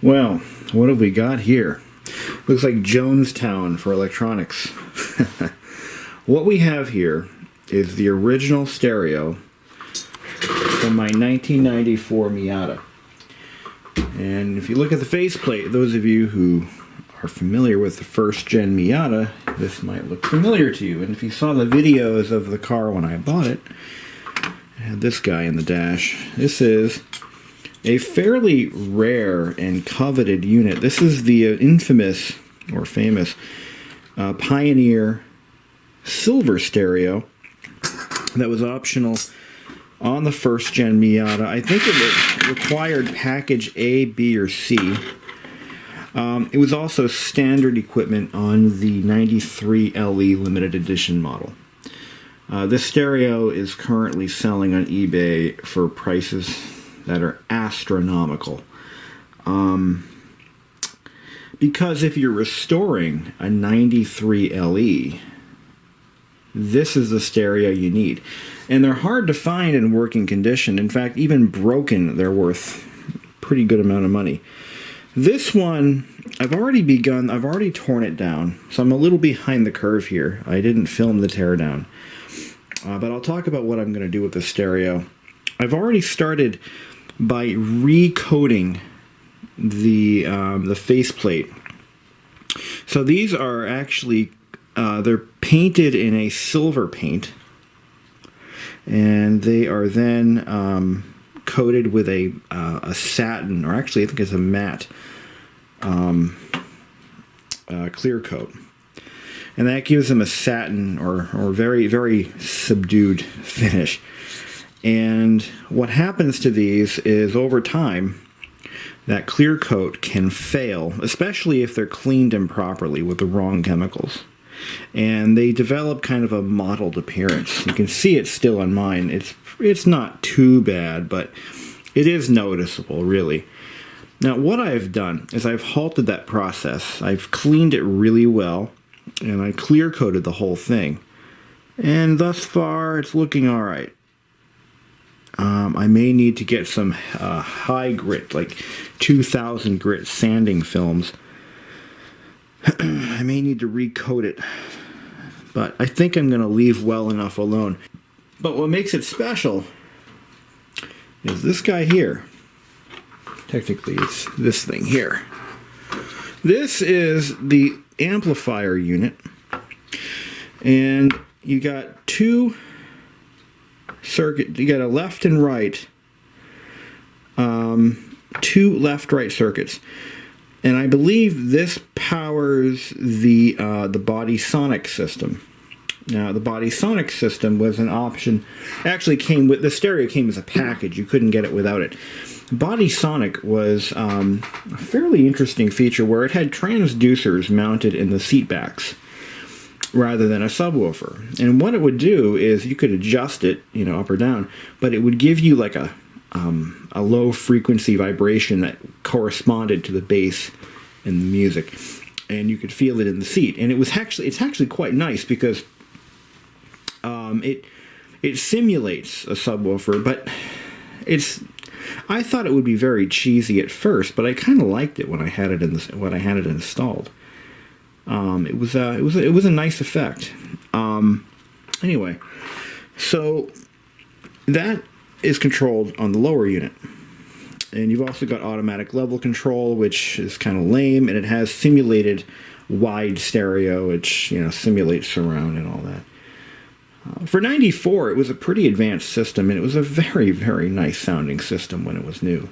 Well, what have we got here? Looks like Jonestown for electronics. What we have here is the original stereo from my 1994 Miata. And if you look at the faceplate, those of you who are familiar with the first gen Miata, this might look familiar to you. And if you saw the videos of the car when I bought it, I had this guy in the dash. This is a fairly rare and coveted unit. This is the infamous or famous Pioneer silver stereo that was optional on the first gen Miata. I think it required package A, B, or C. It was also standard equipment on the 93 LE limited edition model. This stereo is currently selling on eBay for prices that are astronomical. Because if you're restoring a 93 LE, this is the stereo you need. And they're hard to find in working condition. In fact, even broken, they're worth a pretty good amount of money. This one, I've already torn it down, so I'm a little behind the curve here. I didn't film the teardown. But I'll talk about what I'm going to do with the stereo. I've already started by recoating the faceplate. So these are actually they're painted in a silver paint, and they are then coated with a satin, or actually I think it's a matte clear coat, and that gives them a satin or very, very subdued finish. And what happens to these is over time that clear coat can fail, especially if they're cleaned improperly with the wrong chemicals. And they develop kind of a mottled appearance. You can see it still on mine. It's not too bad, but it is noticeable, really. Now, what I've done is I've halted that process. I've cleaned it really well, and I clear coated the whole thing. And thus far, it's looking all right. I may need to get some high grit, like 2000 grit sanding films. I may need to recoat it, but I think I'm going to leave well enough alone. But what makes it special is this guy here. Technically, it's this thing here. This is the amplifier unit, and you got two circuit. You got a left and right, two left-right circuits. And I believe this powers the body sonic system. Now, the body sonic system was an option. Actually, came with the stereo. Came as a package. You couldn't get it without it. Body sonic was a fairly interesting feature where it had transducers mounted in the seat backs rather than a subwoofer. And what it would do is you could adjust it, up or down, but it would give you like a low frequency vibration that corresponded to the bass and the music, and you could feel it in the seat. And it's actually quite nice because it simulates a subwoofer, but I thought it would be very cheesy at first, but I kind of liked it when I had it installed. It was a nice effect. Anyway, so that is controlled on the lower unit. And you've also got automatic level control, which is kind of lame, and it has simulated wide stereo, which, simulates surround and all that. For 94, it was a pretty advanced system, and it was a very, very nice sounding system when it was new.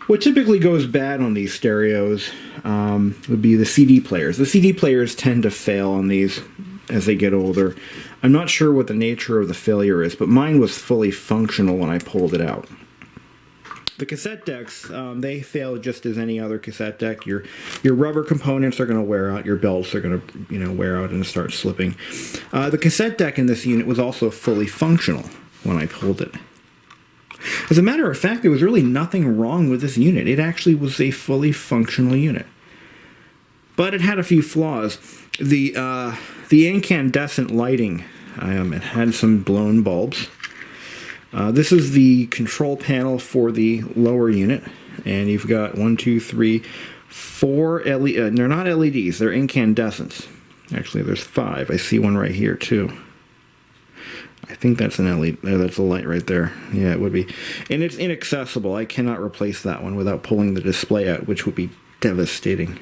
What typically goes bad on these stereos would be the CD players. The CD players tend to fail on these as they get older. I'm not sure what the nature of the failure is, but mine was fully functional when I pulled it out. The cassette decks, they fail just as any other cassette deck. Your rubber components are going to wear out. Your belts are going to wear out and start slipping. The cassette deck in this unit was also fully functional when I pulled it. As a matter of fact, there was really nothing wrong with this unit. It actually was a fully functional unit. But it had a few flaws. The incandescent lighting, it had some blown bulbs. This is the control panel for the lower unit, and you've got 1, 2, 3, 4 LED. They're not LEDs, they're incandescents. Actually, there's 5. I see one right here too. I think that's an LED. That's a light right there. Yeah, it would be. And it's inaccessible. I cannot replace that one without pulling the display out, which would be devastating.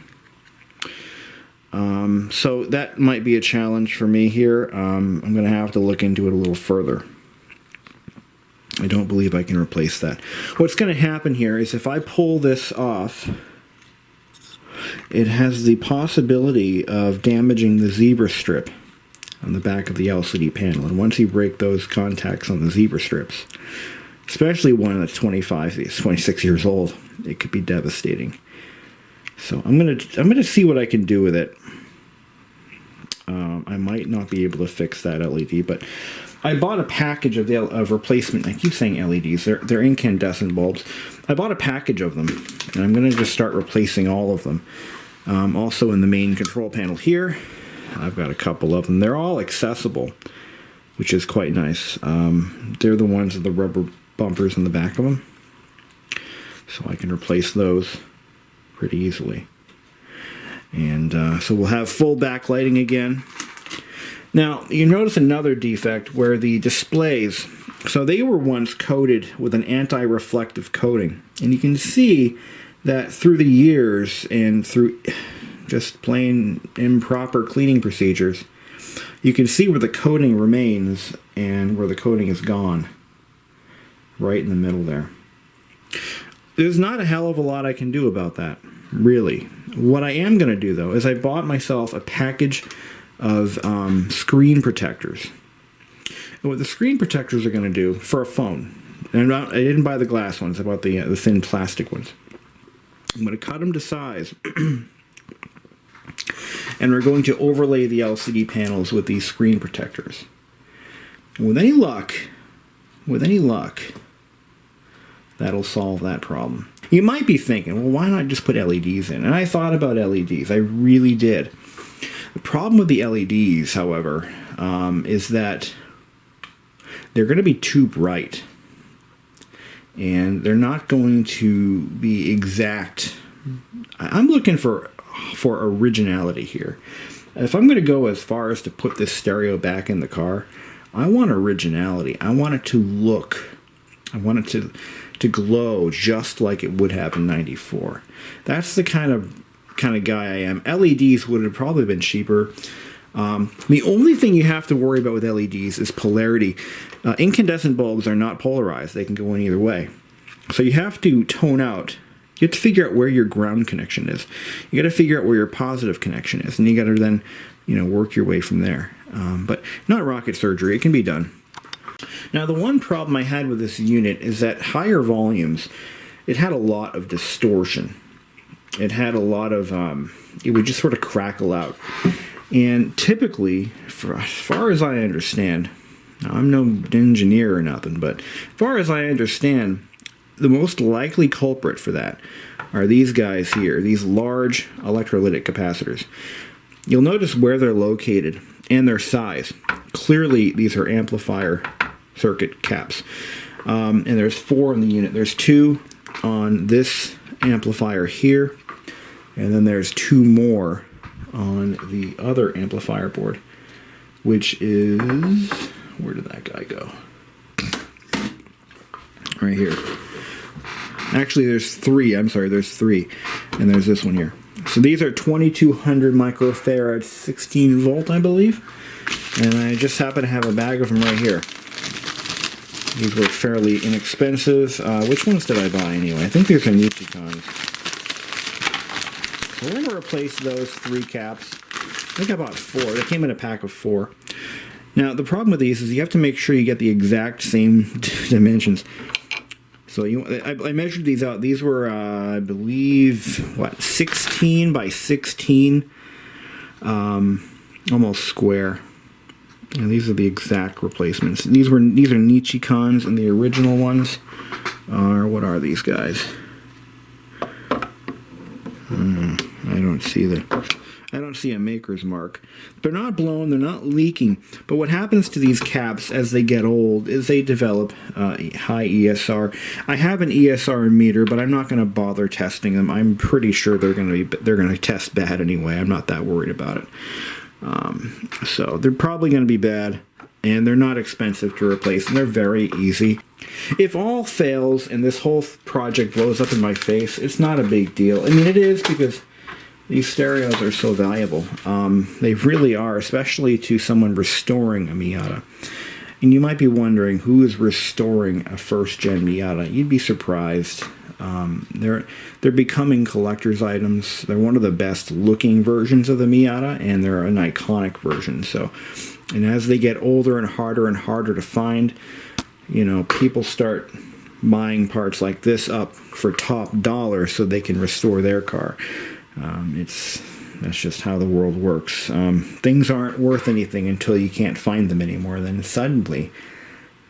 So that might be a challenge for me here. I'm going to have to look into it a little further. I don't believe I can replace that. What's going to happen here is if I pull this off, it has the possibility of damaging the zebra strip on the back of the LCD panel. And once you break those contacts on the zebra strips, especially one that's 26 years old, it could be devastating. So I'm gonna see what I can do with it. I might not be able to fix that LED, but I bought a package of replacement. I keep saying LEDs. They're incandescent bulbs. I bought a package of them, and I'm gonna just start replacing all of them. Also in the main control panel here, I've got a couple of them. They're all accessible, which is quite nice. They're the ones with the rubber bumpers in the back of them, so I can replace those pretty easily. And so we'll have full backlighting again. Now, you notice another defect where the displays, so they were once coated with an anti-reflective coating. And you can see that through the years and through just plain improper cleaning procedures, you can see where the coating remains and where the coating is gone. Right in the middle there. There's not a hell of a lot I can do about that, really. What I am going to do, though, is I bought myself a package of screen protectors. And what the screen protectors are going to do for a phone, and I didn't buy the glass ones, I bought the thin plastic ones. I'm going to cut them to size, and we're going to overlay the LCD panels with these screen protectors. And with any luck, that'll solve that problem. You might be thinking, well, why not just put LEDs in? And I thought about LEDs. I really did. The problem with the LEDs, however, is that they're going to be too bright. And they're not going to be exact. I'm looking for originality here. If I'm going to go as far as to put this stereo back in the car, I want originality. I want it to look, I want it to glow just like it would have in '94. That's the kind of guy I am. LEDs would have probably been cheaper. The only thing you have to worry about with LEDs is polarity. Incandescent bulbs are not polarized. They can go in either way. So you have to tone out. You have to figure out where your ground connection is. You got to figure out where your positive connection is, and you got to then, work your way from there. But not rocket surgery. It can be done. Now, the one problem I had with this unit is that higher volumes, it had a lot of distortion. It had a lot of, it would just sort of crackle out. And typically, as far as I understand, now I'm no engineer or nothing, but as far as I understand, the most likely culprit for that are these guys here, these large electrolytic capacitors. You'll notice where they're located and their size. Clearly, these are amplifier circuit caps. And there's 4 in the unit. There's 2 on this amplifier here, and then there's 2 more on the other amplifier board, which is, where did that guy go? Right here. Actually, there's 3. I'm sorry, there's 3. And there's this one here. So these are 2200 microfarad 16 volt, I believe. And I just happen to have a bag of them right here. These were fairly inexpensive. Which ones did I buy anyway? I think these are Nichicons. So we're going to replace those 3 caps. I think I bought 4. They came in a pack of 4. Now, the problem with these is you have to make sure you get the exact same dimensions. So I measured these out. These were, I believe, 16 by 16, almost square. And these are the exact replacements. These are Nichicons, and the original ones are, what are these guys? I don't see the. I don't see a maker's mark. They're not blown, they're not leaking, but what happens to these caps as they get old is they develop high ESR. I have an ESR meter, but I'm not going to bother testing them. I'm pretty sure they're going to test bad anyway. I'm not that worried about it. So they're probably going to be bad, and they're not expensive to replace, and they're very easy. If all fails and this whole project blows up in my face, it's not a big deal. I mean, it is, because these stereos are so valuable. They really are, especially to someone restoring a Miata. And you might be wondering, who is restoring a first-gen Miata? You'd be surprised. They're becoming collector's items. They're one of the best-looking versions of the Miata, and they're an iconic version. So, and as they get older and harder to find, you know, people start buying parts like this up for top dollar so they can restore their car. That's just how the world works. Things aren't worth anything until you can't find them anymore. Then suddenly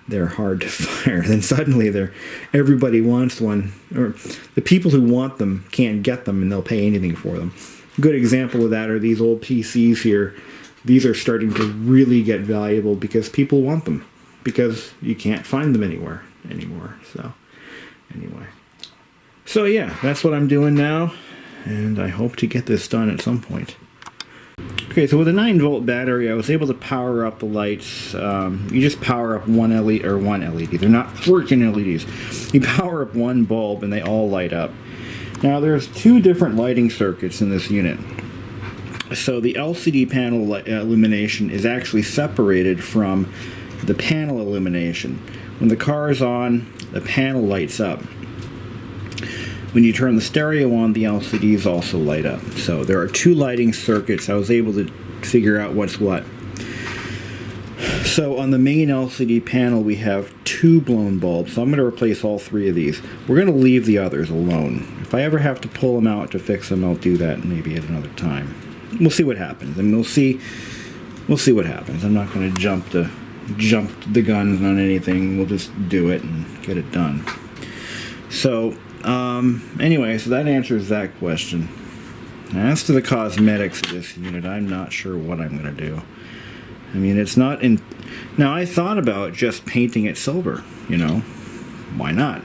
they're hard to find. Then suddenly everybody wants one, or the people who want them can't get them, and they'll pay anything for them. A good example of that are these old PCs here. These are starting to really get valuable because people want them, because you can't find them anywhere anymore. So anyway, so yeah, that's what I'm doing now. And I hope to get this done at some point. Okay, so with a 9-volt battery, I was able to power up the lights. You just power up one LED. They're not freaking LEDs. You power up one bulb and they all light up. Now there's 2 different lighting circuits in this unit. So the LCD panel illumination is actually separated from the panel illumination. When the car is on, the panel lights up. When you turn the stereo on, the LCDs also light up. So there are 2 lighting circuits. I was able to figure out what's what. So on the main LCD panel, we have 2 blown bulbs. So I'm going to replace all 3 of these. We're going to leave the others alone. If I ever have to pull them out to fix them, I'll do that maybe at another time. We'll see what happens, and we'll see what happens. I'm not going to jump the guns on anything. We'll just do it and get it done. So anyway, so that answers that question. As to the cosmetics of this unit, I'm not sure what I'm going to do. I mean, it's not in... Now, I thought about just painting it silver, you know. Why not?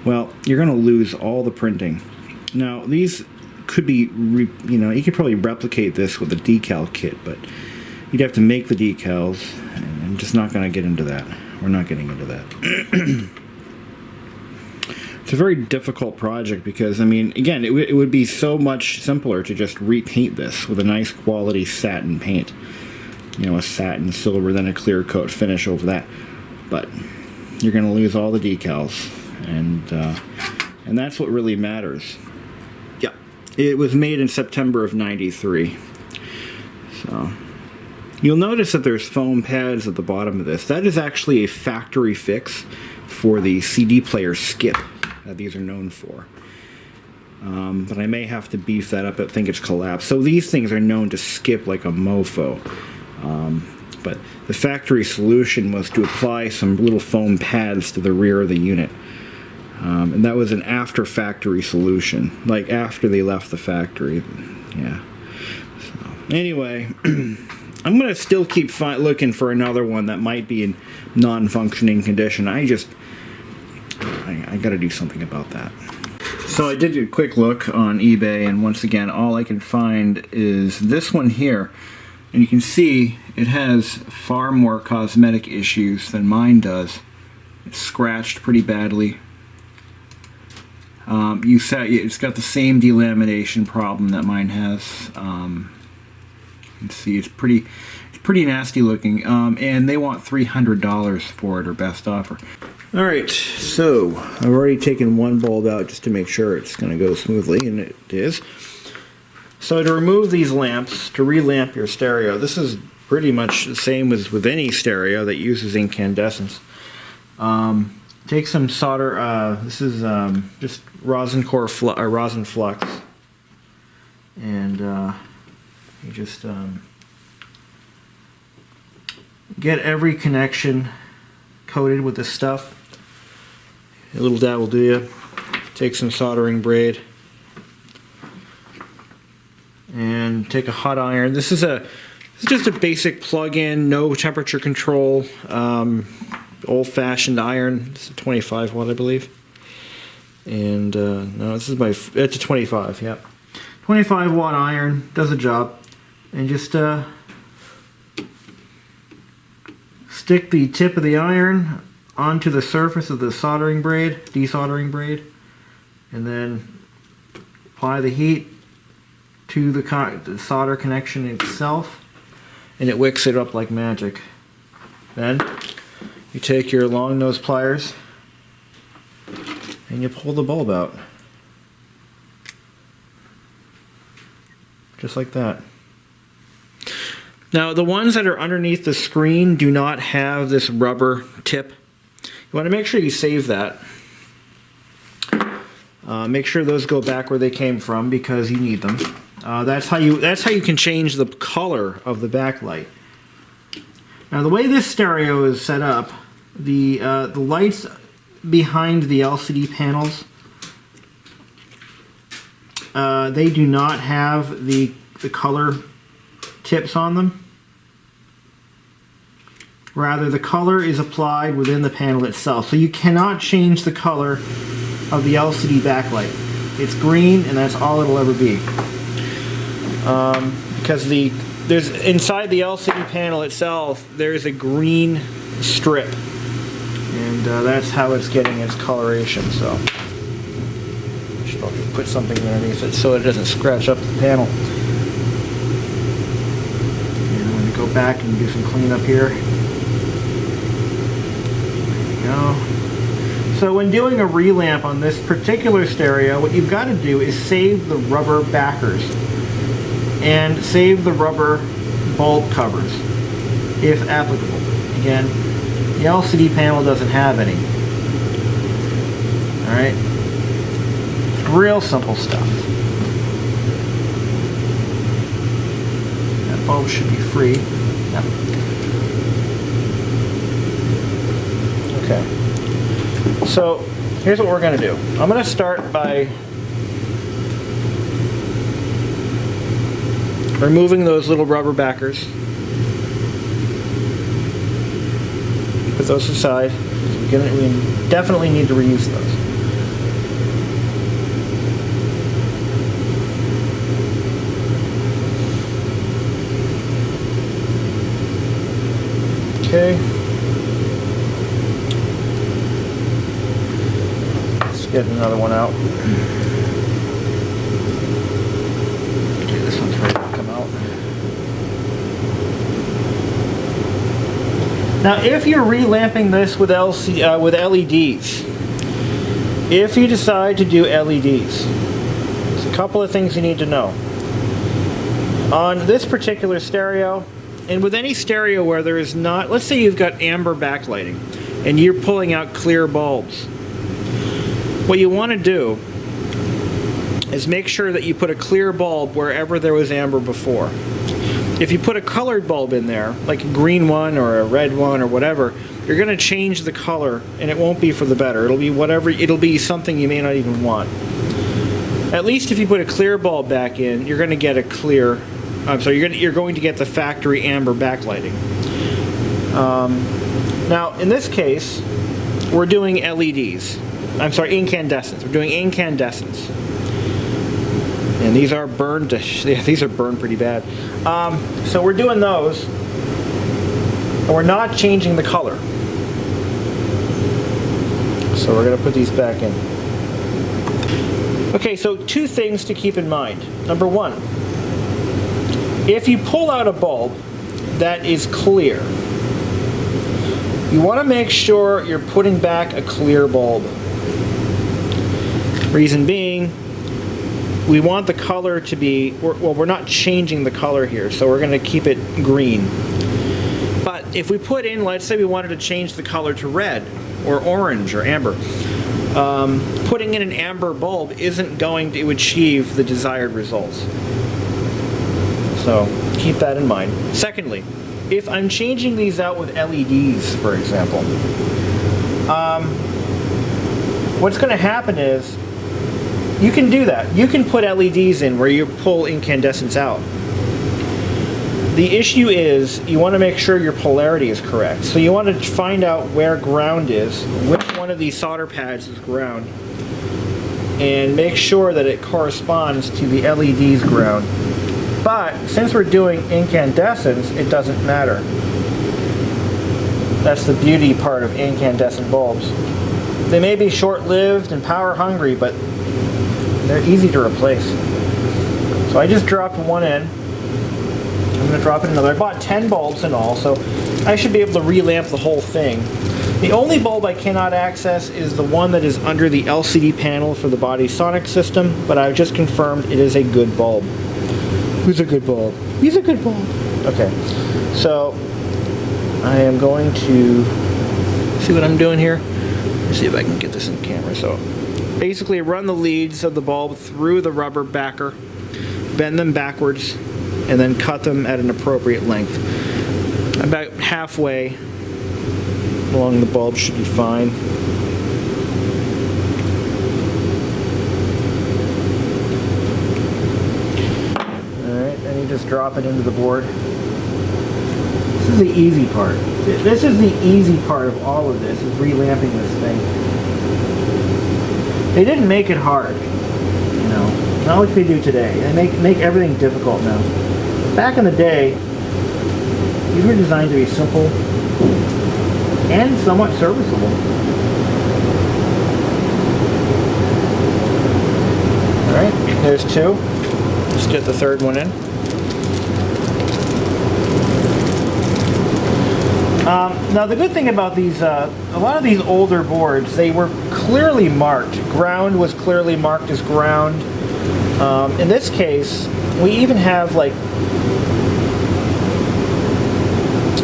Well, you're going to lose all the printing. Now, these could be, you know, you could probably replicate this with a decal kit, but you'd have to make the decals, and I'm just not going to get into that. We're not getting into that. It's a very difficult project because, I mean, again, it would be so much simpler to just repaint this with a nice quality satin paint. You know, a satin silver, then a clear coat finish over that. But you're going to lose all the decals, and that's what really matters. Yeah, it was made in September of '93. So you'll notice that there's foam pads at the bottom of this. That is actually a factory fix for the CD player skip that these are known for. But I may have to beef that up. I think it's collapsed. So these things are known to skip like a mofo. But the factory solution was to apply some little foam pads to the rear of the unit. And that was an after factory solution, like after they left the factory. Yeah. So, anyway, I'm going to still keep looking for another one that might be in non-functioning condition. I got to do something about that. So I did a quick look on eBay, and once again, all I can find is this one here. And you can see it has far more cosmetic issues than mine does. It's scratched pretty badly. It's got the same delamination problem that mine has. You can see it's pretty nasty looking. And they want $300 for it, or best offer. Alright, so I've already taken one bulb out just to make sure it's going to go smoothly, and it is. So to remove these lamps, to relamp your stereo, this is pretty much the same as with any stereo that uses incandescents. Take some solder, this is just rosin flux, and you just get every connection coated with this stuff. A little dab will do you. Take some soldering braid and take a hot iron. This is just a basic plug-in, no temperature control, old-fashioned iron. It's a 25 watt, I believe. And no, it's a 25. Yep, 25 watt iron does the job. And just stick the tip of the iron onto the surface of the desoldering braid, and then apply the heat to the solder connection itself, and it wicks it up like magic. Then you take your long nose pliers and you pull the bulb out. Just like that. Now, the ones that are underneath the screen do not have this rubber tip. You want to make sure you save that. Make sure those go back where they came from because you need them. That's how you can change the color of the backlight. Now, the way this stereo is set up, the lights behind the LCD panels, they do not have the color tips on them. Rather, the color is applied within the panel itself. So you cannot change the color of the LCD backlight. It's green, and that's all it'll ever be. Because there's inside the LCD panel itself, there's a green strip, and that's how it's getting its coloration. So I should probably put something underneath it so it doesn't scratch up the panel. And I'm going to go back and do some cleanup here. So when doing a relamp on this particular stereo, what you've got to do is save the rubber backers and save the rubber bulb covers, if applicable. Again, the LCD panel doesn't have any. Alright? Real simple stuff. That bulb should be free. Yep. Okay. So here's what we're going to do. I'm going to start by removing those little rubber backers. Put those aside. We definitely need to reuse those. Okay. Get another one out. Okay, this one's ready to come out. Now, if you're relamping this with LEDs, if you decide to do LEDs, there's a couple of things you need to know. On this particular stereo, and with any stereo where there is not, let's say you've got amber backlighting, and you're pulling out clear bulbs. What you want to do is make sure that you put a clear bulb wherever there was amber before. If you put a colored bulb in there, like a green one or a red one or whatever, you're going to change the color, and it won't be for the better. It'll be whatever. It'll be something you may not even want. At least if you put a clear bulb back in, you're going to get a clear. I'm sorry. You're going to get the factory amber backlighting. Now, in this case, we're doing LEDs. I'm sorry, incandescents. We're doing incandescents, and these are burned. These are burned pretty bad. So we're doing those, and we're not changing the color. So we're going to put these back in. Okay, so two things to keep in mind. Number one, if you pull out a bulb that is clear, you want to make sure you're putting back a clear bulb. Reason being, we want the color to be, well, we're not changing the color here, so we're going to keep it green. But if we put in, let's say we wanted to change the color to red or orange or amber, putting in an amber bulb isn't going to achieve the desired results. So keep that in mind. Secondly, if I'm changing these out with LEDs, for example, what's going to happen is you can do that. You can put LEDs in where you pull incandescents out. the issue is you want to make sure your polarity is correct. So you want to find out where ground is, which one of these solder pads is ground, and make sure that it corresponds to the LED's ground. But since we're doing incandescence, it doesn't matter. That's the beauty part of incandescent bulbs. They may be short-lived and power-hungry, but they're easy to replace. So I just dropped one in. I'm going to drop in another. I bought 10 bulbs in all, so I should be able to relamp the whole thing. The only bulb I cannot access is the one that is under the LCD panel for the body sonic system, but I've just confirmed it is a good bulb. Who's a good bulb? He's a good bulb. Okay, so I am going to see what I'm doing here. Let's see if I can get this in camera. So basically run the leads of the bulb through the rubber backer, bend them backwards, and then cut them at an appropriate length. About halfway along the bulb should be fine. Alright, then you just drop it into the board. This is the easy part. This is the easy part of all of this, is relamping this thing. They didn't make it hard, you know, not like they do today. They make everything difficult now. Back in the day, these were designed to be simple and somewhat serviceable. Alright, there's two. Let's get the third one in. Now the good thing about these, a lot of these older boards, they were clearly marked. Ground was clearly marked as ground. In this case, we even have like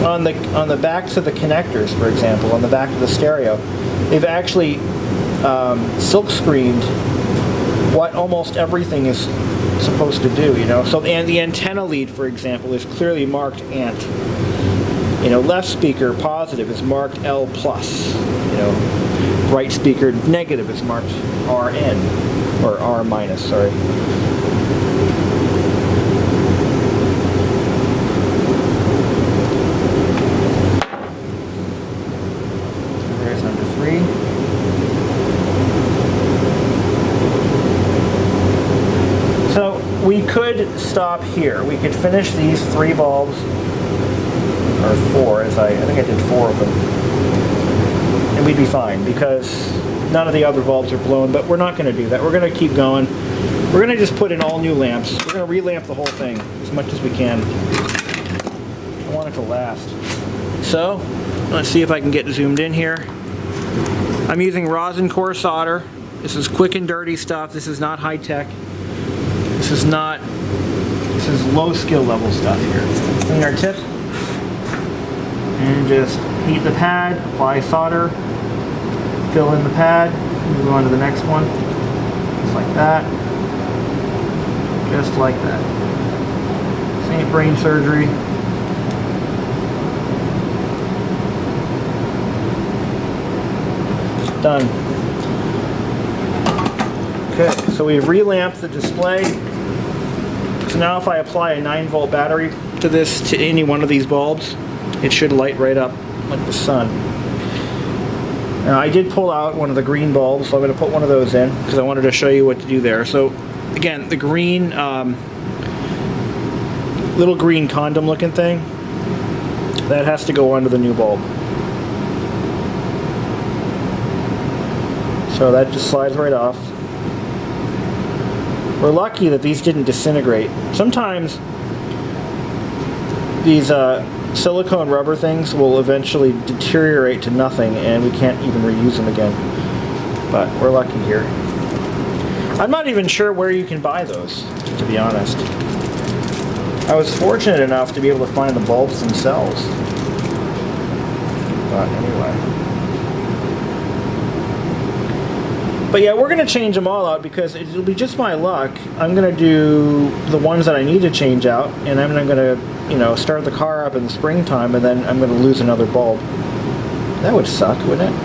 on the backs of the connectors, for example, on the back of the stereo, they've actually silk screened what almost everything is supposed to do. You know, so and the antenna lead, for example, is clearly marked ANT. You know, left speaker positive is marked L+. You know, right speaker negative is marked RN, or R-, sorry. There's number 3. So we could stop here. We could finish these 3 bulbs. Or 4, as I think I did 4 of them. And we'd be fine, because none of the other bulbs are blown, but we're not going to do that. We're going to keep going. We're going to just put in all new lamps. We're going to relamp the whole thing as much as we can. I want it to last. So, let's see if I can get zoomed in here. I'm using rosin core solder. This is quick and dirty stuff. This is not high tech. This is low skill level stuff here. Clean our tip. And just heat the pad, apply solder, fill in the pad, move on to the next one, just like that, just like that. This ain't brain surgery. Done. Okay, so we've relamped the display. So now if I apply a 9-volt battery to any one of these bulbs, it should light right up like the sun. Now I did pull out one of the green bulbs, so I'm going to put one of those in because I wanted to show you what to do there. So again, the green, little green condom looking thing, that has to go onto the new bulb. So that just slides right off. We're lucky that these didn't disintegrate. Sometimes these silicone rubber things will eventually deteriorate to nothing and we can't even reuse them again. But we're lucky here. I'm not even sure where you can buy those, to be honest. I was fortunate enough to be able to find the bulbs themselves. But anyway. But yeah, we're going to change them all out because it'll be just my luck. I'm going to do the ones that I need to change out, and I'm going to, you know, start the car up in the springtime, and then I'm going to lose another bulb. That would suck, wouldn't it?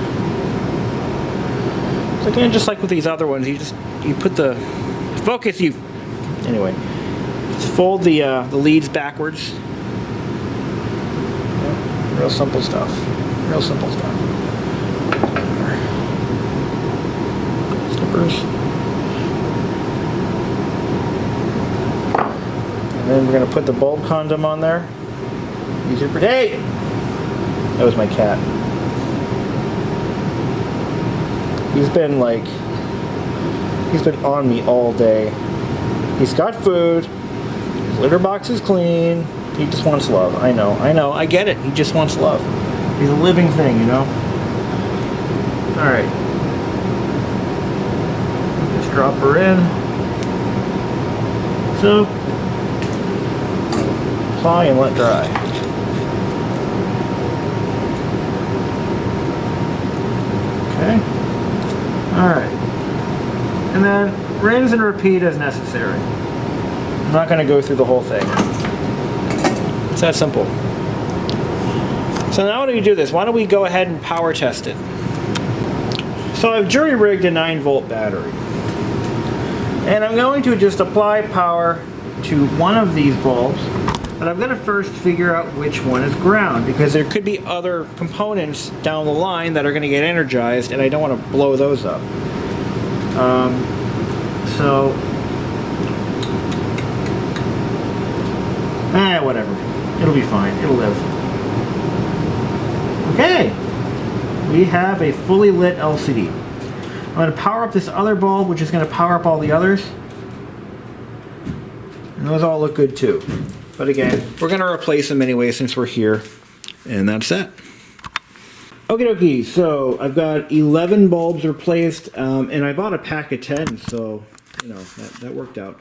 So again, just like with these other ones, you put the focus. Anyway, just fold the leads backwards, Real simple stuff. Real simple stuff. Slippers. And then we're going to put the bulb condom on there. Use your hey! That was my cat. He's been on me all day. He's got food. His litter box is clean. He just wants love. I know, I get it. He just wants love. He's a living thing, you know? Alright. Just drop her in. So, apply and let dry. Okay. Alright. And then rinse and repeat as necessary. I'm not going to go through the whole thing. It's that simple. So now when we do this, why don't we go ahead and power test it. So I've jury-rigged a 9-volt battery. And I'm going to just apply power to one of these bulbs, but I'm going to first figure out which one is ground, because there could be other components down the line that are going to get energized, and I don't want to blow those up. Whatever. It'll be fine. It'll live. Okay. We have a fully lit LCD. I'm going to power up this other bulb, which is going to power up all the others. And those all look good too. But again, we're going to replace them anyway since we're here. And that's that. Okie dokie, so I've got 11 bulbs replaced, and I bought a pack of 10, so, you know, that worked out.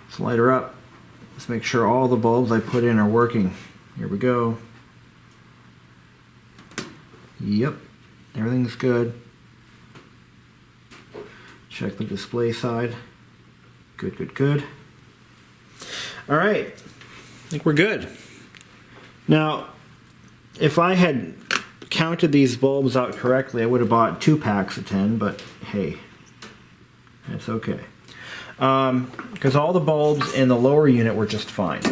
Let's light her up. Let's make sure all the bulbs I put in are working. Here we go. Yep, everything's good. Check the display side. Good, good, good. All right, I think we're good. Now, if I had counted these bulbs out correctly, I would have bought 2 packs of 10, but hey, that's okay. Because all the bulbs in the lower unit were just fine.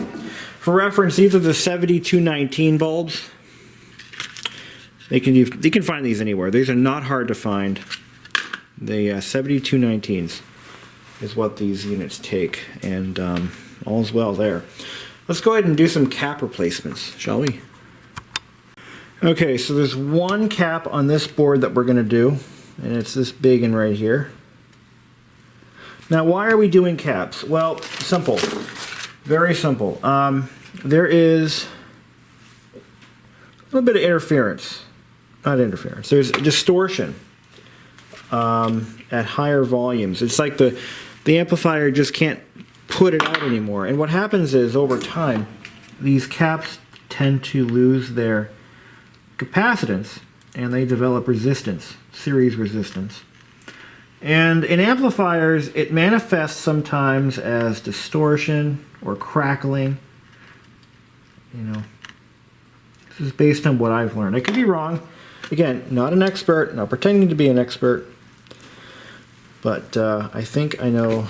For reference, these are the 7219 bulbs. You can find these anywhere. These are not hard to find. The 7219s is what these units take, and all's well there. Let's go ahead and do some cap replacements, shall we? Okay, so there's one cap on this board that we're going to do, and it's this big one right here. Now, why are we doing caps? Well, simple. Very simple. There is a little bit of interference. Not interference. There's distortion at higher volumes. It's like the amplifier just can't put it out anymore. And what happens is, over time, these caps tend to lose their capacitance, and they develop resistance, series resistance. And in amplifiers, it manifests sometimes as distortion or crackling. You know, this is based on what I've learned. I could be wrong. Again, not an expert, not pretending to be an expert, but I think I know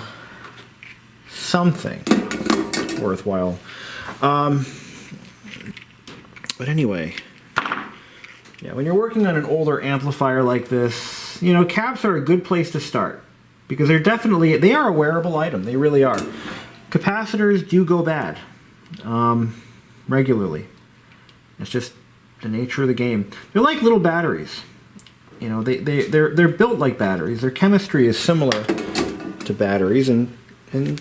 something worthwhile. But anyway, yeah, when you're working on an older amplifier like this, you know, caps are a good place to start, because they are a wearable item. They really are. Capacitors do go bad regularly. It's just the nature of the game. They're like little batteries. You know, they're built like batteries. Their chemistry is similar to batteries, and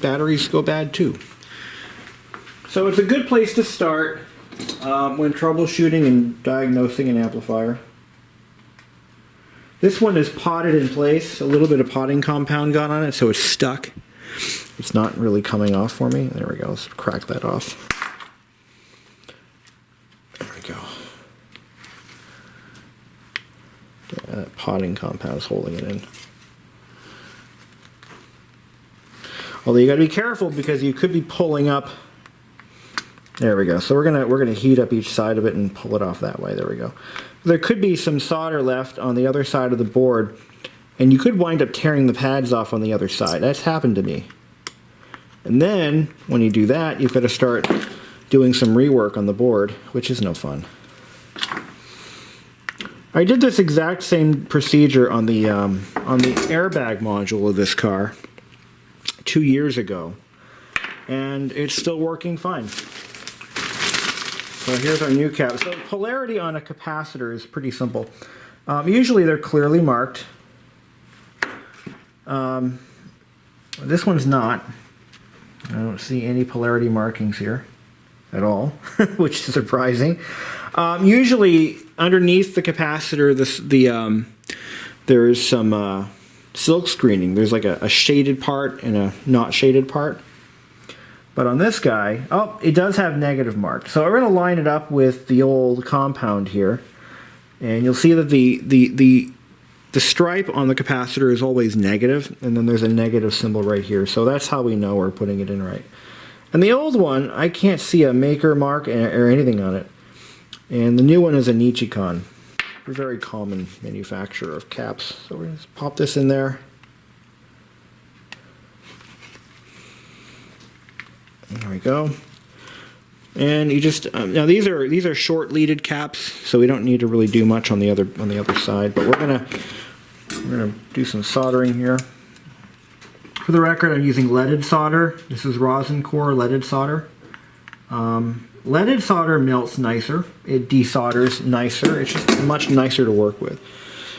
batteries go bad too. So it's a good place to start when troubleshooting and diagnosing an amplifier. This one is potted in place. A little bit of potting compound got on it, so it's stuck. It's not really coming off for me. There we go. Let's crack that off. There we go. Yeah, that potting compound is holding it in. Although you got to be careful, because you could be pulling up. There we go. So we're gonna heat up each side of it and pull it off that way. There we go. There could be some solder left on the other side of the board, and you could wind up tearing the pads off on the other side. That's happened to me. And then, when you do that, you've got to start doing some rework on the board, which is no fun. I did this exact same procedure on the airbag module of this car 2 years ago, and it's still working fine. So here's our new cap. So polarity on a capacitor is pretty simple. Usually they're clearly marked. This one's not. I don't see any polarity markings here at all, which is surprising. Usually underneath the capacitor, there's some silk screening. There's like a shaded part and a not shaded part. But on this guy, oh, it does have negative marked. So we're going to line it up with the old compound here. And you'll see that the stripe on the capacitor is always negative, and then there's a negative symbol right here. So that's how we know we're putting it in right. And the old one, I can't see a maker mark or anything on it. And the new one is a Nichicon, a very common manufacturer of caps. So we're going to pop this in there. There we go. And you just now these are short leaded caps, so we don't need to really do much on the other side. But we're gonna do some soldering here. For the record, I'm using leaded solder. This is rosin core leaded solder. Leaded solder melts nicer. It desolders nicer. It's just much nicer to work with.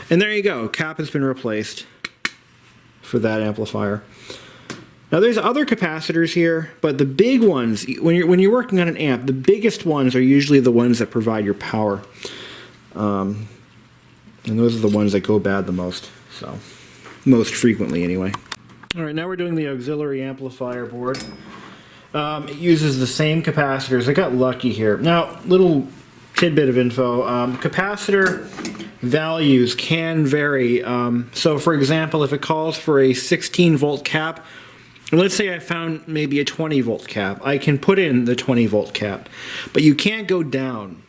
And there you go. Cap has been replaced for that amplifier. Now there's other capacitors here, but the big ones, when you're working on an amp, the biggest ones are usually the ones that provide your power. And those are the ones that go bad the most, so most frequently anyway. All right, now we're doing the auxiliary amplifier board. It uses the same capacitors. I got lucky here. Now, little tidbit of info. Capacitor values can vary. So for example, if it calls for a 16 volt cap, let's say I found maybe a 20 volt cap, I can put in the 20 volt cap, but you can't go down.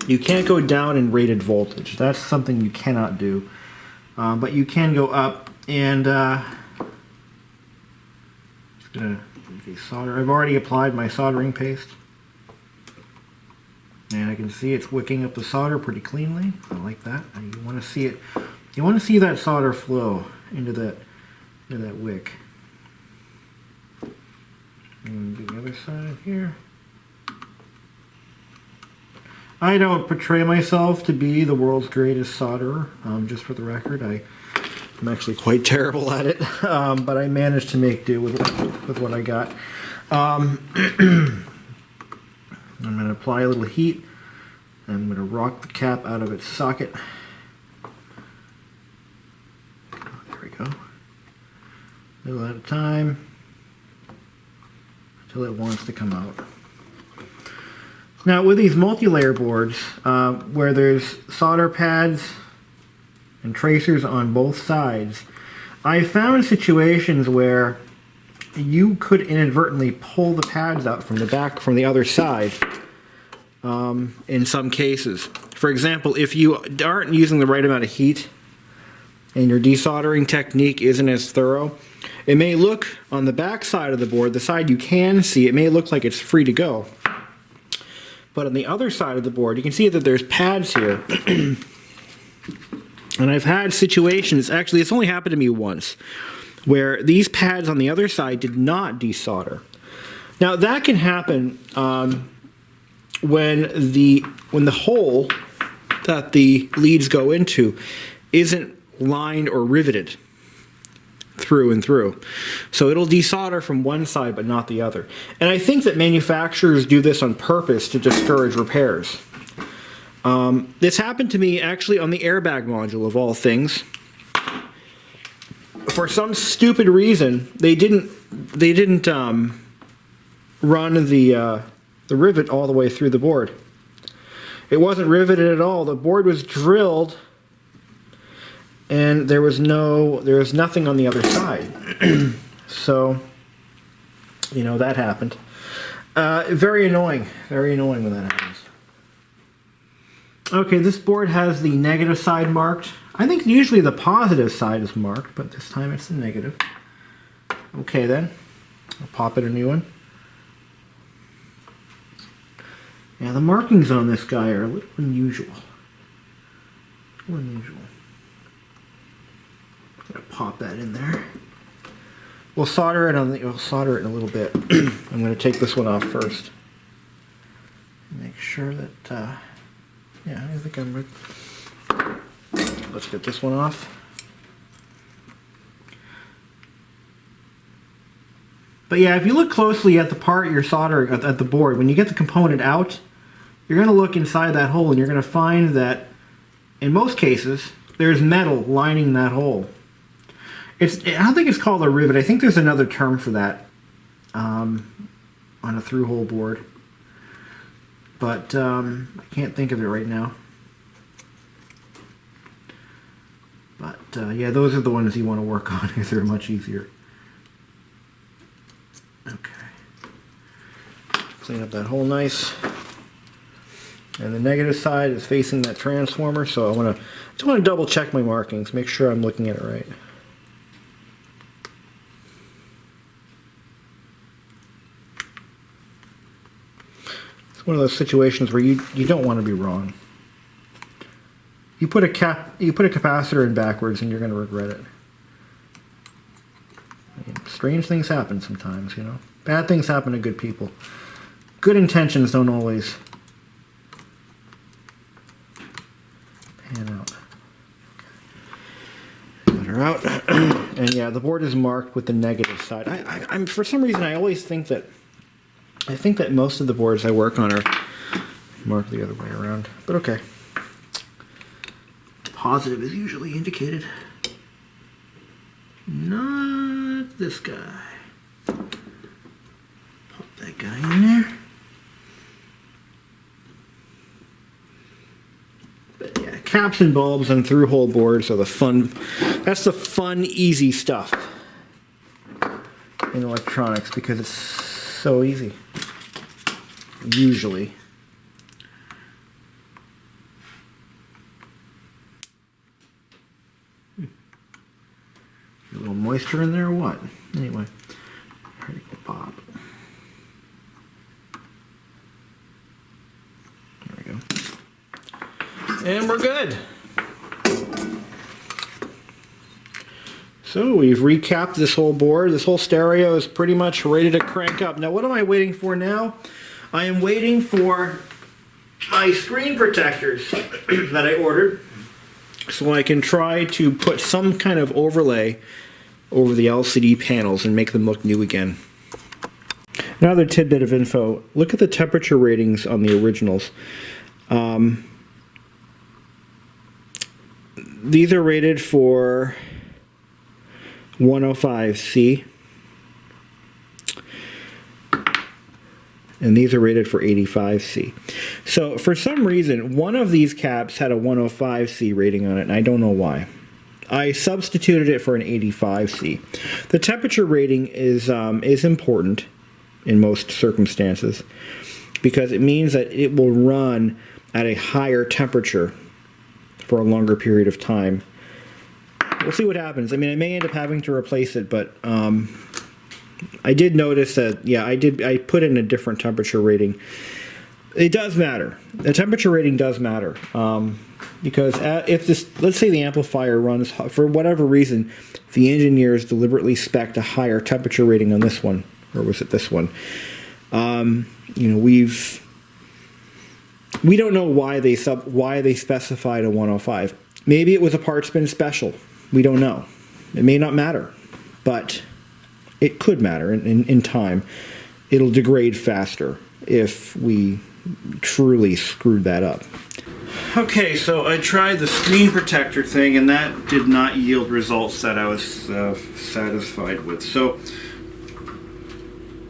You can't go down in rated voltage. That's something you cannot do. But you can go up, and just gonna solder. I've already applied my soldering paste, and I can see it's wicking up the solder pretty cleanly. I like that. And you want to see it. You want to see that solder flow into that wick. And the other side here. I don't portray myself to be the world's greatest solderer, just for the record. I'm actually quite terrible at it, but I managed to make do with what I got. I'm going to apply a little heat. I'm going to rock the cap out of its socket. There we go. A little at a time until it wants to come out. Now with these multi-layer boards, where there's solder pads and tracers on both sides, I found situations where you could inadvertently pull the pads out from the back from the other side in some cases. For example, if you aren't using the right amount of heat and your desoldering technique isn't as thorough, it may look on the back side of the board, the side you can see, it may look like it's free to go. But on the other side of the board, you can see that there's pads here. And I've had situations, actually it's only happened to me once, where these pads on the other side did not desolder. Now that can happen when the hole that the leads go into isn't lined or riveted through and through. So it'll desolder from one side but not the other. And I think that manufacturers do this on purpose to discourage repairs. This happened to me actually on the airbag module of all things. For some stupid reason, they didn't run the rivet all the way through the board. It wasn't riveted at all. The board was drilled, and there was nothing on the other side. So, you know, that happened. Very annoying when that happens. Okay, this board has the negative side marked. I think usually the positive side is marked, but this time it's the negative. Okay then, I'll pop it a new one. Yeah, the markings on this guy are a little unusual. Gonna pop that in there. We'll solder it we'll solder it in a little bit. I'm gonna take this one off first. Make sure that yeah, I think I'm good. Let's get this one off. But yeah, if you look closely at the part you're soldering at the board, when you get the component out, you're going to look inside that hole and you're going to find that in most cases there's metal lining that hole. I don't think it's called a rivet. I think there's another term for that on a through-hole board. But I can't think of it right now. But yeah, those are the ones you want to work on because they're much easier. Okay. Clean up that hole nice. And the negative side is facing that transformer, so I just want to double check my markings, make sure I'm looking at it right. It's one of those situations where you don't want to be wrong. You put a capacitor in backwards and you're going to regret it. I mean, strange things happen sometimes, you know. Bad things happen to good people. Good intentions don't always pan out. Let her out. And yeah, the board is marked with the negative side. I'm for some reason I always think that most of the boards I work on are marked the other way around. But okay. Positive is usually indicated. Not this guy. Pop that guy in there. But yeah, caps and bulbs and through-hole boards are the fun. That's the fun, easy stuff in electronics because it's so easy. Usually. A little moisture in there or what? Anyway, ready to pop. There we go. And we're good. So we've recapped this whole board. This whole stereo is pretty much ready to crank up. Now what am I waiting for now? I am waiting for my screen protectors that I ordered so I can try to put some kind of overlay over the LCD panels and make them look new again. Another tidbit of info, look at the temperature ratings on the originals. These are rated for 105C. And these are rated for 85C. So for some reason, one of these caps had a 105C rating on it, and I don't know why. I substituted it for an 85C. The temperature rating is important in most circumstances because it means that it will run at a higher temperature for a longer period of time. We'll see what happens. I mean, I may end up having to replace it, but I did notice that, yeah, I put in a different temperature rating. It does matter. The temperature rating does matter. Because if this, let's say the amplifier runs, for whatever reason, the engineers deliberately spec'd a higher temperature rating on this one, or was it this one? You know, we don't know why they specified a 105. Maybe it was a parts bin special. We don't know. It may not matter, but it could matter in time. It'll degrade faster if we truly screwed that up. Okay, so I tried the screen protector thing and that did not yield results that I was satisfied with. So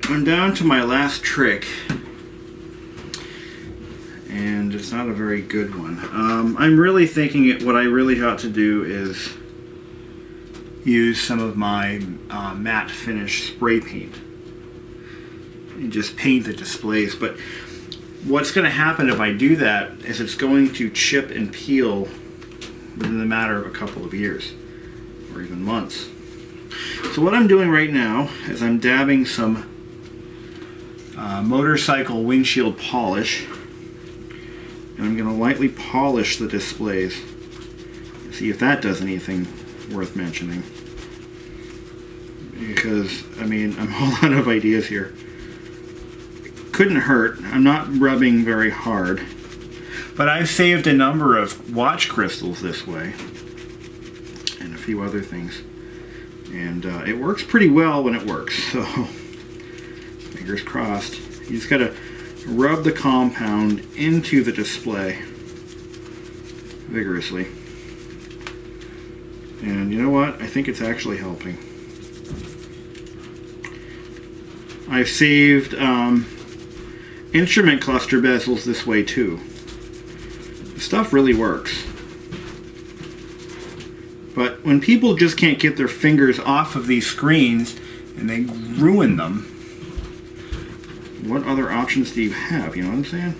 I'm down to my last trick and it's not a very good one. I'm really thinking what I really ought to do is use some of my matte finish spray paint and just paint the displays, but what's going to happen if I do that is it's going to chip and peel within the matter of a couple of years or even months. So what I'm doing right now is I'm dabbing some motorcycle windshield polish, and I'm going to lightly polish the displays. See if that does anything worth mentioning. Because, I mean, I'm all out of ideas here. Couldn't hurt. I'm not rubbing very hard. But I've saved a number of watch crystals this way. And a few other things. And it works pretty well when it works. So, fingers crossed. You just gotta rub the compound into the display vigorously. And you know what? I think it's actually helping. I've saved instrument cluster bezels this way too. The stuff really works. But when people just can't get their fingers off of these screens and they ruin them, what other options do you have? You know what I'm saying?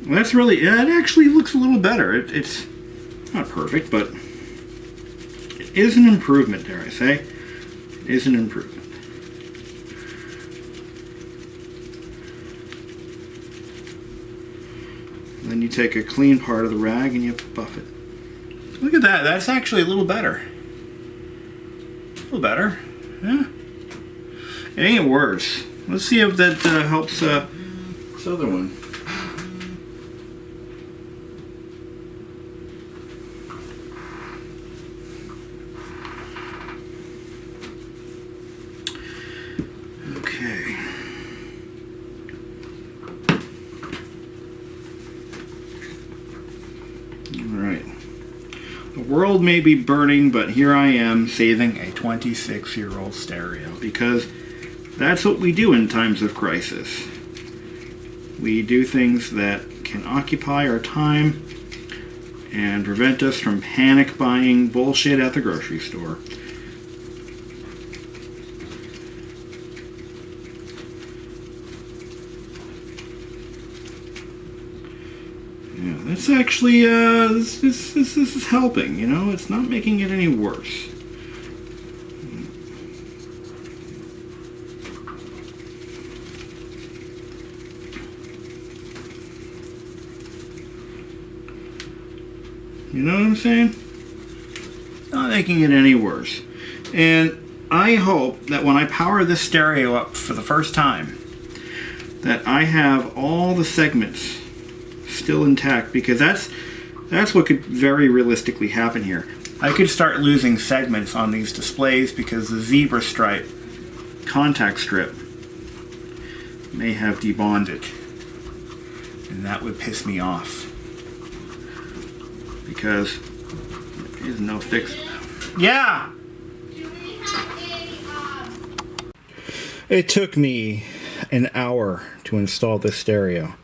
Well, that's really, it actually looks a little better. It's not perfect, but it is an improvement, dare I say. It is an improvement. And then you take a clean part of the rag and you buff it. Look at that. That's actually a little better. A little better. Yeah. It ain't worse. Let's see if that helps this other one. Okay. Alright. The world may be burning, but here I am saving a 26-year-old stereo, because that's what we do in times of crisis. We do things that can occupy our time and prevent us from panic buying bullshit at the grocery store. Yeah, that's actually, this is helping, you know? It's not making it any worse. You know what I'm saying? Not making it any worse. And I hope that when I power this stereo up for the first time, that I have all the segments still intact, because that's what could very realistically happen here. I could start losing segments on these displays because the zebra stripe contact strip may have debonded, and that would piss me off, because there's no fix. Yeah. It took me an hour to install this stereo.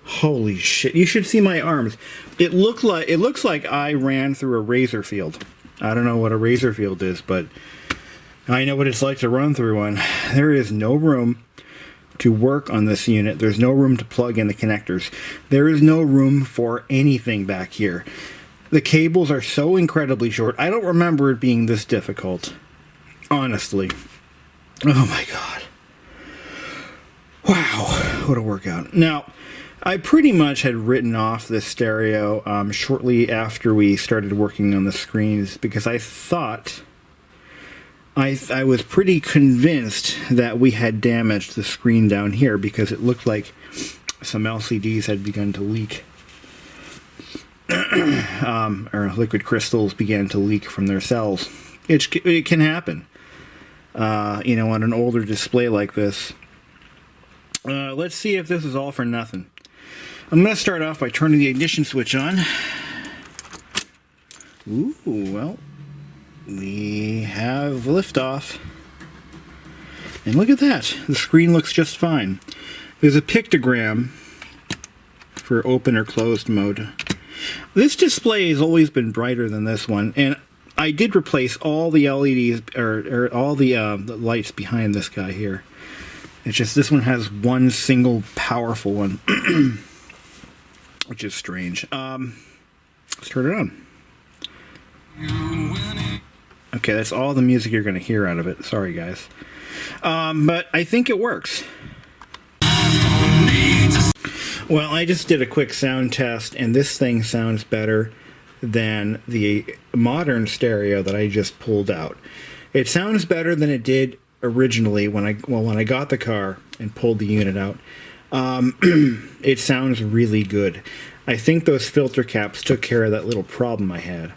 Holy shit. You should see my arms. It looks like I ran through a razor field. I don't know what a razor field is, but I know what it's like to run through one. There is no room to work on this unit. There's no room to plug in the connectors. There is no room for anything back here. The cables are so incredibly short. I don't remember it being this difficult. Honestly. Oh my god. Wow. What a workout. Now, I pretty much had written off this stereo shortly after we started working on the screens, because I thought, I was pretty convinced that we had damaged the screen down here, because it looked like some LCDs had begun to leak. Or liquid crystals began to leak from their cells. It can happen, you know, on an older display like this. Let's see if this is all for nothing. I'm going to start off by turning the ignition switch on. Ooh, well, we have liftoff. And look at that. The screen looks just fine. There's a pictogram for open or closed mode. This display has always been brighter than this one, and I did replace all the LEDs, or all the lights behind this guy here. It's just this one has one single powerful one, which is strange. Let's turn it on. Okay, that's all the music you're going to hear out of it. Sorry, guys. But I think it works. Well, I just did a quick sound test, and this thing sounds better than the modern stereo that I just pulled out. It sounds better than it did originally when I got the car and pulled the unit out. It sounds really good. I think those filter caps took care of that little problem I had.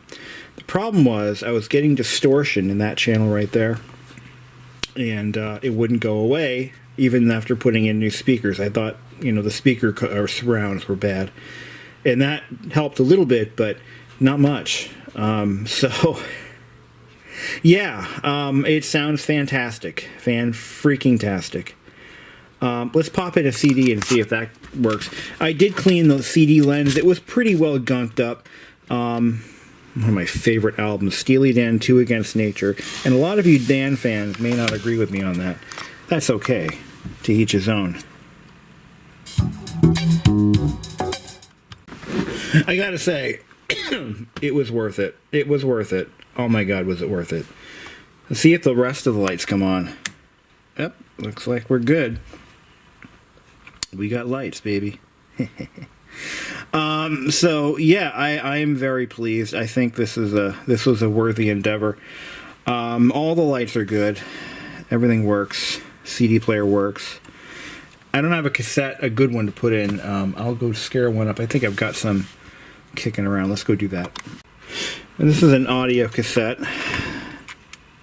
The problem was I was getting distortion in that channel right there, and it wouldn't go away even after putting in new speakers. I thought, the speaker or surrounds were bad, and that helped a little bit, but not much. So yeah, it sounds fantastic, fan-freaking-tastic. Let's pop in a CD and see if that works. I did clean the CD lens. It was pretty well gunked up. One of my favorite albums, Steely Dan 2 Against Nature. And a lot of you Dan fans may not agree with me on that. That's okay. To each his own. I gotta say, it was worth it. It was worth it. Oh my God, was it worth it. Let's see if the rest of the lights come on. Yep, looks like we're good. We got lights, baby. So yeah, I am very pleased. I think this was a worthy endeavor. All the lights are good. Everything works. CD player works. I don't have a good one to put in. I'll go scare one up. I think I've got some kicking around. Let's go do that. And this is an audio cassette.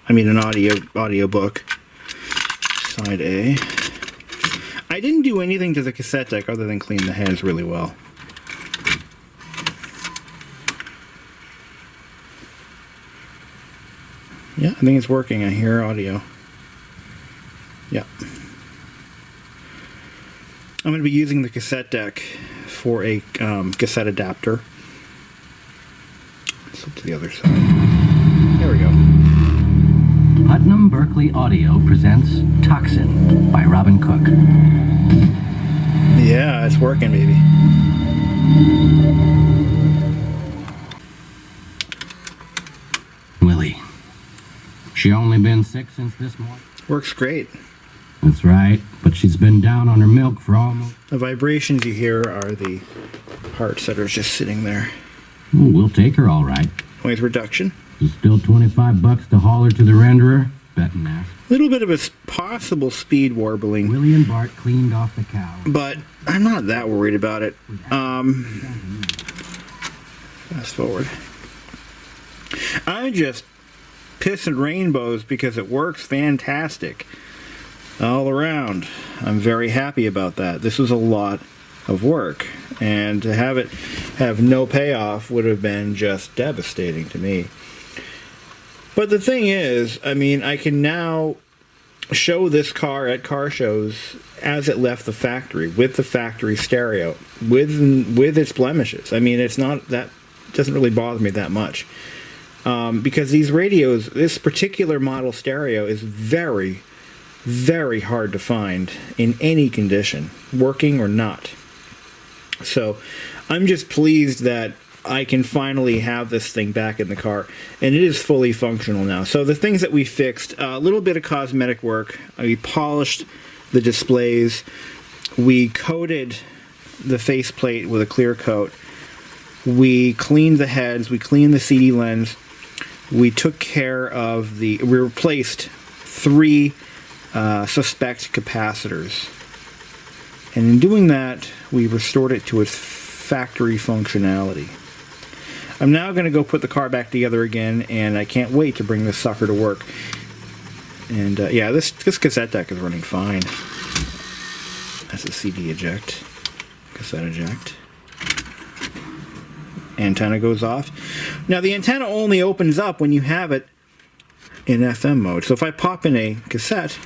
I mean an audio book. Side A. I didn't do anything to the cassette deck other than clean the heads really well. Yeah, I think it's working. I hear audio. Yeah. I'm going to be using the cassette deck for a cassette adapter. Flip to the other side. There we go. Putnam Berkeley Audio presents Toxin by Robin Cook. Yeah, it's working, baby. Willie. She only been sick since this morning? Works great. That's right, but she's been down on her milk for almost... The vibrations you hear are the parts that are just sitting there. Ooh, we'll take her all right. Noise reduction. There's still $25 to haul her to the renderer. Betting that. A little bit of a possible speed warbling. Willie and Bart cleaned off the cow. But I'm not that worried about it. Fast forward. I'm just pissing rainbows because it works fantastic. All around. I'm very happy about that. This was a lot of work, and to have it have no payoff would have been just devastating to me. But the thing is, I mean, I can now show this car at car shows as it left the factory, with the factory stereo, with its blemishes. I mean, it's not that, doesn't really bother me that much. Because these radios, this particular model stereo is very, very hard to find in any condition, working or not. So I'm just pleased that I can finally have this thing back in the car, and it is fully functional now. So the things that we fixed, a little bit of cosmetic work. We polished the displays. We coated the faceplate with a clear coat. We cleaned the heads. We cleaned the CD lens. We took care of we replaced 3 suspect capacitors. And in doing that, we restored it to its factory functionality. I'm now going to go put the car back together again, and I can't wait to bring this sucker to work. And yeah, this cassette deck is running fine. That's a CD eject, cassette eject. Antenna goes off. Now the antenna only opens up when you have it in FM mode. So if I pop in a cassette,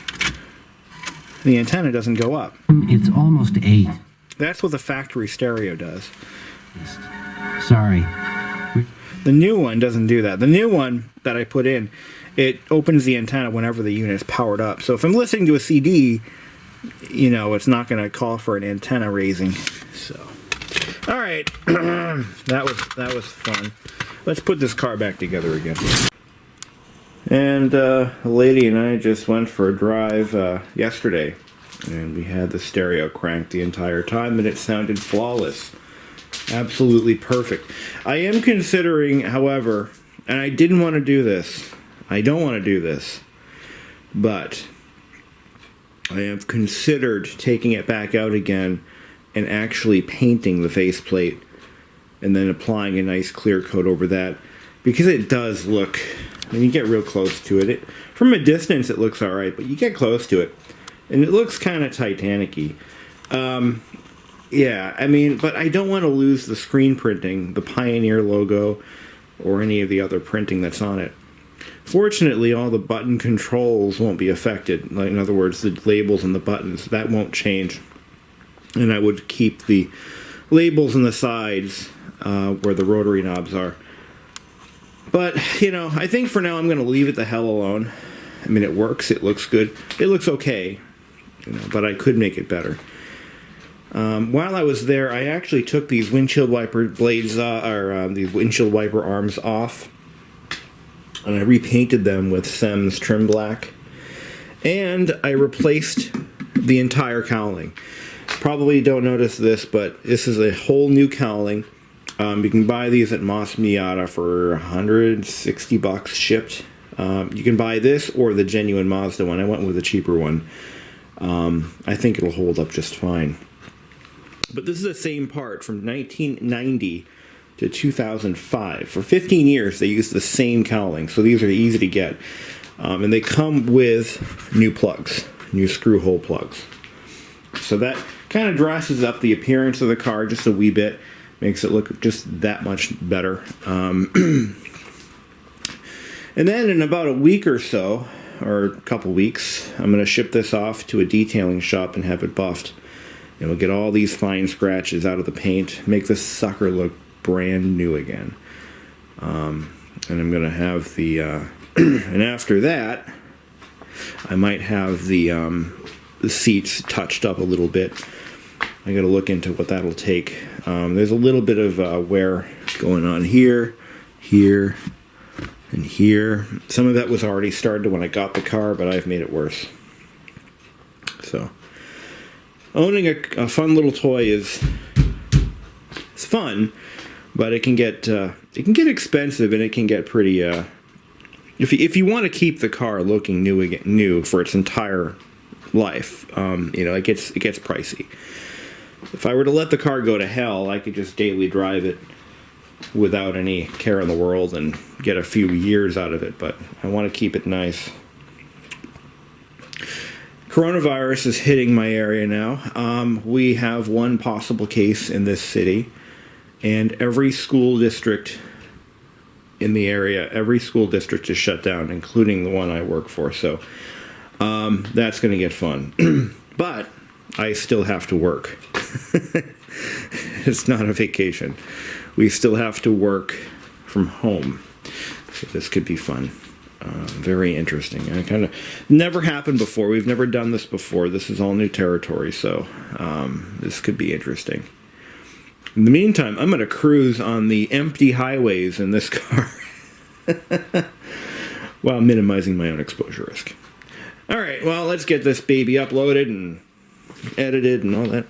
the antenna doesn't go up. It's almost 8. That's what the factory stereo does. Sorry. The new one doesn't do that. The new one that I put in, it opens the antenna whenever the unit is powered up. So if I'm listening to a CD, it's not going to call for an antenna raising. So, all right, that was fun. let's put this car back together again. And a lady and I just went for a drive yesterday, and we had the stereo cranked the entire time, and it sounded flawless. Absolutely perfect. I am considering, however, and I didn't want to do this. I don't want to do this, but I have considered taking it back out again and actually painting the faceplate and then applying a nice clear coat over that, because it does look, when you get real close to it, from a distance it looks alright, but you get close to it and it looks kind of Titanic-y. Yeah, I mean, but I don't want to lose the screen printing, the Pioneer logo, or any of the other printing that's on it. Fortunately, all the button controls won't be affected. Like, in other words, the labels and the buttons, that won't change. And I would keep the labels on the sides where the rotary knobs are. But, you know, I think for now I'm going to leave it the hell alone. I mean, it works, it looks good, it looks okay, you know, but I could make it better. While I was there, I actually took these windshield wiper blades, these windshield wiper arms off, and I repainted them with Sem's trim black, and I replaced the entire cowling. Probably don't notice this, but this is a whole new cowling. You can buy these at Miata for $160 shipped. You can buy this or the genuine Mazda one. I went with a cheaper one. I think it'll hold up just fine. But this is the same part from 1990 to 2005. For 15 years, they used the same cowling, so these are easy to get. And they come with new plugs, new screw hole plugs. So that kind of dresses up the appearance of the car just a wee bit, makes it look just that much better. And then in about a week or so, or a couple weeks, I'm going to ship this off to a detailing shop and have it buffed. And we'll get all these fine scratches out of the paint, make this sucker look brand new again. And I'm going to have the, and after that, I might have the seats touched up a little bit. I got to look into what that'll take. There's a little bit of wear going on here, here, and here. Some of that was already started when I got the car, but I've made it worse. So, owning a fun little toy is fun, but it can get expensive, and it can get pretty. If you want to keep the car looking new for its entire life, you know, it gets pricey. If I were to let the car go to hell, I could just daily drive it without any care in the world and get a few years out of it, but I want to keep it nice. Coronavirus is hitting my area now. We have one possible case in this city, and every school district in the area, every school district is shut down, including the one I work for, so that's going to get fun. But I still have to work. It's not a vacation. We still have to work from home. So this could be fun. Very interesting. And it kind of never happened before. We've never done this before. This is all new territory, so this could be interesting. In the meantime, I'm going to cruise on the empty highways in this car while minimizing my own exposure risk. All right, well, let's get this baby uploaded and edited and all that.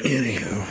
Anyhow.